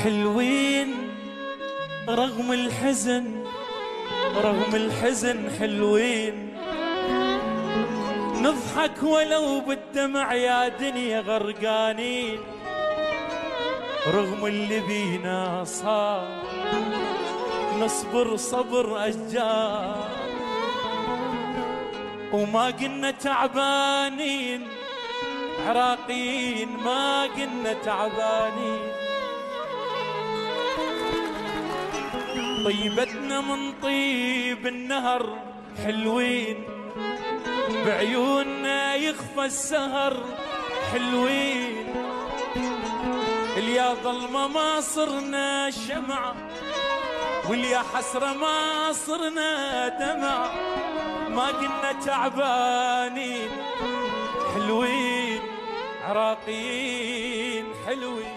حلوين رغم الحزن، رغم الحزن حلوين. نضحك ولو بالدمع يا دنيا غرقانين، رغم اللي بينا صار نصبر صبر أشجار، وما قلنا تعبانين عراقيين، ما قلنا تعبانين. طيبتنا من طيب النهر حلوين، بعيوننا يخفى السهر حلوين. اليا ظلمة ما صرنا شمعة، واليا حسرة ما صرنا دمع، ما قلنا تعبانين حلوين عراقيين حلوين.